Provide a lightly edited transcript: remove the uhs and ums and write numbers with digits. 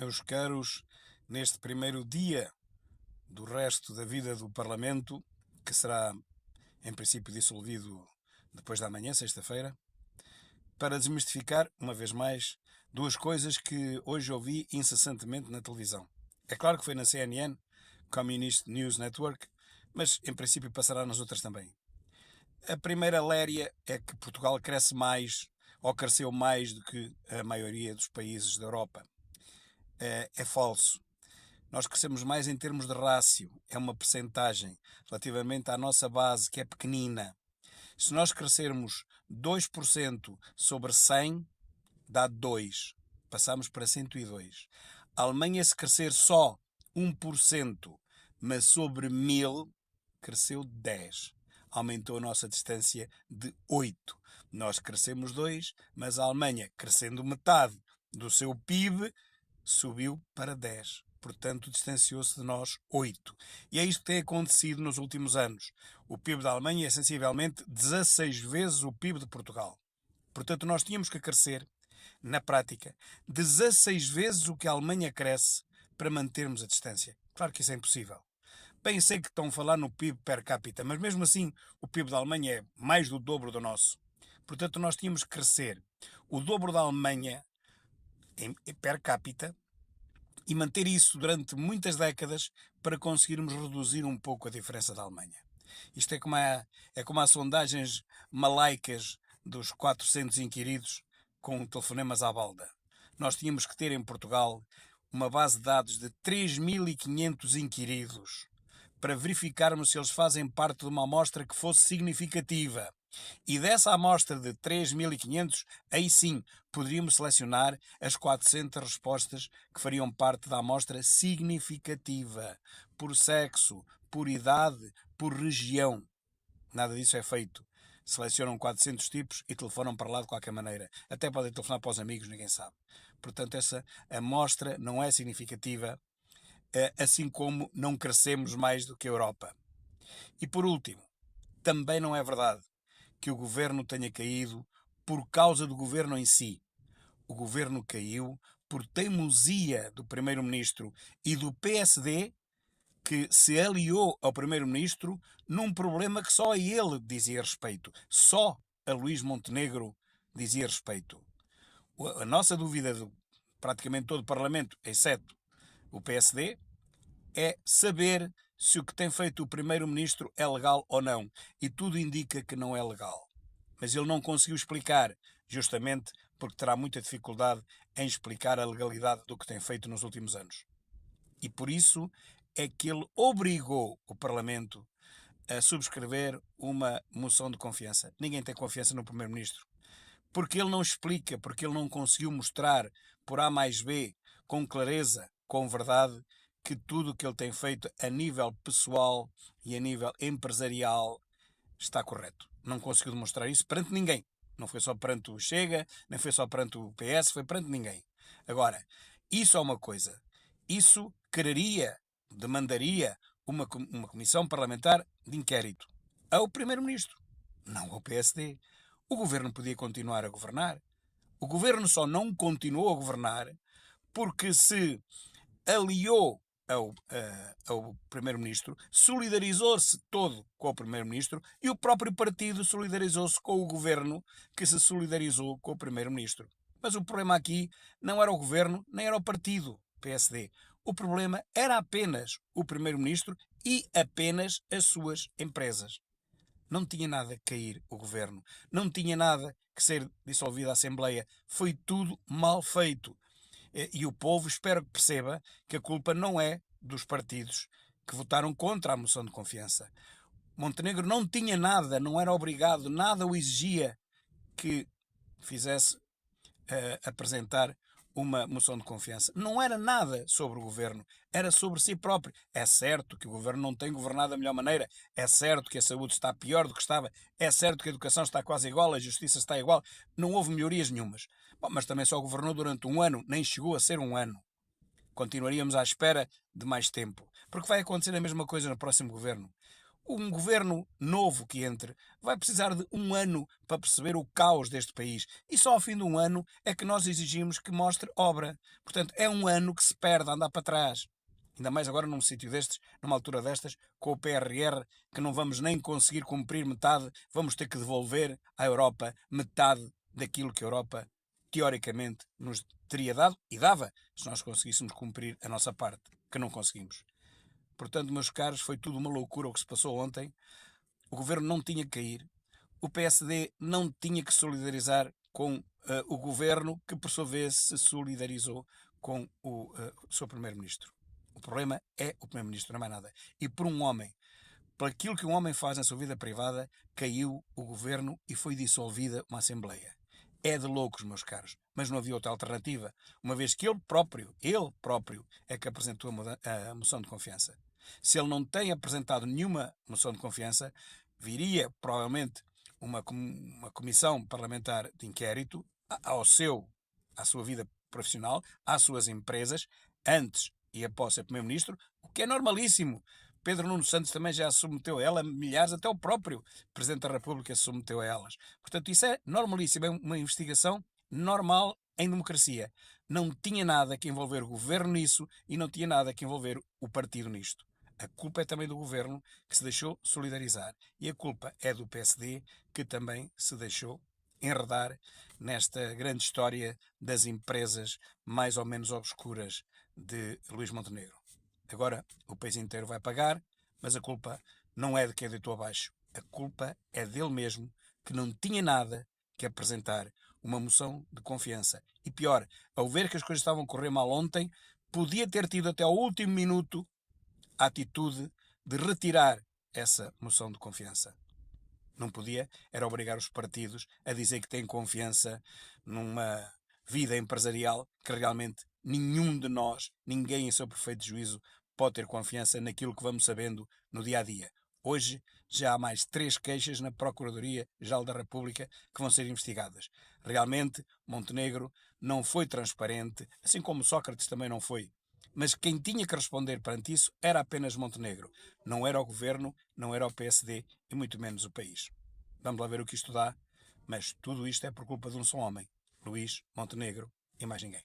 meus caros, neste primeiro dia do resto da vida do Parlamento, que será em princípio dissolvido depois da manhã, sexta-feira, para desmistificar, uma vez mais, duas coisas que hoje ouvi incessantemente na televisão. É claro que foi na CNN, Communist News Network, mas em princípio passará nas outras também. A primeira léria é que Portugal cresce mais, ou cresceu mais do que a maioria dos países da Europa. É falso. Nós crescemos mais em termos de rácio, é uma percentagem, relativamente à nossa base, que é pequenina. Se nós crescermos 2% sobre 100, dá 2. Passamos para 102. A Alemanha, se crescer só 1%, mas sobre 1000, cresceu 10. Aumentou a nossa distância de 8. Nós crescemos 2, mas a Alemanha, crescendo metade do seu PIB, subiu para 10. Portanto, distanciou-se de nós 8. E é isto que tem acontecido nos últimos anos. O PIB da Alemanha é sensivelmente 16 vezes o PIB de Portugal. Portanto, nós tínhamos que crescer, na prática, 16 vezes o que a Alemanha cresce para mantermos a distância. Claro que isso é impossível. Bem, sei que estão a falar no PIB per capita, mas mesmo assim o PIB da Alemanha é mais do dobro do nosso. Portanto, nós tínhamos que crescer o dobro da Alemanha em per capita e manter isso durante muitas décadas para conseguirmos reduzir um pouco a diferença da Alemanha. Isto é como as sondagens malaicas dos 400 inquiridos com telefonemas à balda. Nós tínhamos que ter em Portugal uma base de dados de 3.500 inquiridos para verificarmos se eles fazem parte de uma amostra que fosse significativa. E dessa amostra de 3.500, aí sim, poderíamos selecionar as 400 respostas que fariam parte da amostra significativa, por sexo, por idade, por região. Nada disso é feito. Selecionam 400 tipos e telefonam para lá de qualquer maneira. Até podem telefonar para os amigos, ninguém sabe. Portanto, essa amostra não é significativa, assim como não crescemos mais do que a Europa. E por último, também não é verdade que o governo tenha caído por causa do governo em si. O governo caiu por teimosia do primeiro-ministro e do PSD, que se aliou ao primeiro-ministro num problema que só a ele dizia respeito. Só a Luís Montenegro dizia respeito. A nossa dúvida de praticamente todo o Parlamento, exceto o PSD, é saber se o que tem feito o primeiro-ministro é legal ou não. E tudo indica que não é legal. Mas ele não conseguiu explicar, justamente porque terá muita dificuldade em explicar a legalidade do que tem feito nos últimos anos. E por isso é que ele obrigou o Parlamento a subscrever uma moção de confiança. Ninguém tem confiança no primeiro-ministro. Porque ele não explica, porque ele não conseguiu mostrar por A mais B, com clareza, com verdade, que tudo o que ele tem feito a nível pessoal e a nível empresarial está correto. Não conseguiu demonstrar isso perante ninguém. Não foi só perante o Chega, nem foi só perante o PS, foi perante ninguém. Agora, isso é uma coisa. Isso quereria, demandaria uma comissão parlamentar de inquérito ao Primeiro-Ministro, não ao PSD. O governo podia continuar a governar. O governo só não continuou a governar porque se aliou ao Primeiro-Ministro, solidarizou-se todo com o Primeiro-Ministro e o próprio partido solidarizou-se com o governo que se solidarizou com o Primeiro-Ministro. Mas o problema aqui não era o governo, nem era o partido PSD. O problema era apenas o Primeiro-Ministro e apenas as suas empresas. Não tinha nada que cair o governo. Não tinha nada que ser dissolvida a Assembleia. Foi tudo mal feito. E o povo espero que perceba que a culpa não é dos partidos que votaram contra a moção de confiança. Montenegro não tinha nada, não era obrigado, nada o exigia que fizesse apresentar uma moção de confiança. Não era nada sobre o governo, era sobre si próprio. É certo que o governo não tem governado da melhor maneira, é certo que a saúde está pior do que estava, é certo que a educação está quase igual, a justiça está igual, não houve melhorias nenhumas. Bom, mas também só governou durante um ano, nem chegou a ser um ano. Continuaríamos à espera de mais tempo, porque vai acontecer a mesma coisa no próximo governo. Um governo novo que entre vai precisar de um ano para perceber o caos deste país. E só ao fim de um ano é que nós exigimos que mostre obra. Portanto, é um ano que se perde a andar para trás. Ainda mais agora num sítio destes, numa altura destas, com o PRR, que não vamos nem conseguir cumprir metade, vamos ter que devolver à Europa metade daquilo que a Europa, teoricamente, nos teria dado e dava, se nós conseguíssemos cumprir a nossa parte, que não conseguimos. Portanto, meus caros, foi tudo uma loucura o que se passou ontem. O governo não tinha que cair. O PSD não tinha que solidarizar com o governo, que por sua vez se solidarizou com o seu primeiro-ministro. O problema é o primeiro-ministro, não é mais nada. E por um homem, por aquilo que um homem faz na sua vida privada, caiu o governo e foi dissolvida uma Assembleia. É de loucos, meus caros, mas não havia outra alternativa, uma vez que ele próprio, é que apresentou a moção de confiança. Se ele não tem apresentado nenhuma moção de confiança, viria provavelmente uma comissão parlamentar de inquérito à sua vida profissional, às suas empresas, antes e após ser primeiro-ministro, o que é normalíssimo. Pedro Nuno Santos também já se submeteu a ela, milhares, até o próprio Presidente da República se submeteu a elas. Portanto, isso é normalíssimo, é uma investigação normal em democracia. Não tinha nada que envolver o governo nisso e não tinha nada que envolver o partido nisto. A culpa é também do governo, que se deixou solidarizar. E a culpa é do PSD, que também se deixou enredar nesta grande história das empresas mais ou menos obscuras de Luís Montenegro. Agora o país inteiro vai pagar, mas a culpa não é de quem deitou abaixo. A culpa é dele mesmo, que não tinha nada que apresentar uma moção de confiança. E pior, ao ver que as coisas estavam a correr mal ontem, podia ter tido até ao último minuto a atitude de retirar essa moção de confiança. Não podia, era obrigar os partidos a dizer que têm confiança numa vida empresarial que realmente nenhum de nós, ninguém em seu perfeito juízo, pode ter confiança naquilo que vamos sabendo no dia a dia. Hoje já há mais 3 queixas na Procuradoria-Geral da República que vão ser investigadas. Realmente, Montenegro não foi transparente, assim como Sócrates também não foi. Mas quem tinha que responder perante isso era apenas Montenegro. Não era o governo, não era o PSD e muito menos o país. Vamos lá ver o que isto dá, mas tudo isto é por culpa de um só homem, Luís Montenegro, e mais ninguém.